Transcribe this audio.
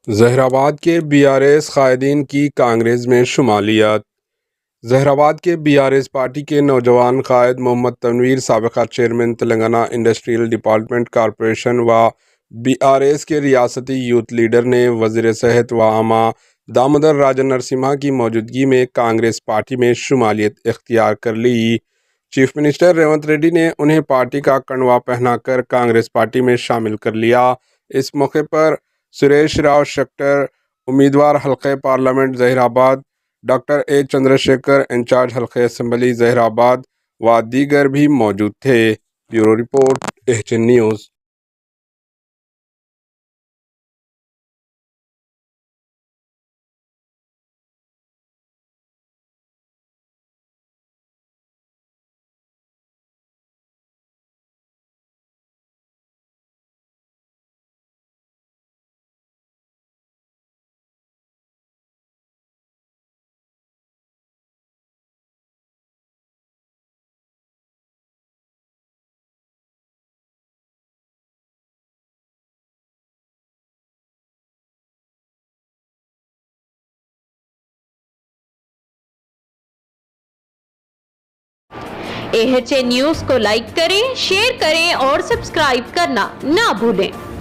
ظہیر آباد کے be R S قائدین کی کانگریس میں شمالیت۔ ظہیر آباد کے بی آر ایس پارٹی کے نوجوان قائد محمد تنویر، سابقہ chairman Telangana industrial development corporation و بی آر ایس کے ریاستی یوتھ لیڈر نے وزیر صحت و عامہ دامودر راجہ نرسمہا کی موجودگی میں کانگریس پارٹی میں شمالیت اختیار کر لی۔ چیف منسٹر ریونت ریڈی نے انہیں پارٹی کا کنڈوا پہنا کر کانگریس پارٹی میں شامل کر لیا۔ اس موقع پر سریش راؤ شکٹر، امیدوار حلقہ parliament Zaheerabad, doctor A Chandra Shekhar, in charge حلقہ اسمبلی ظہیر آباد و دیگر بھی موجود تھے۔ Bureau report, H N news. AHN news کو لائک کریں، شیئر کریں اور سبسکرائب کرنا نہ بھولیں۔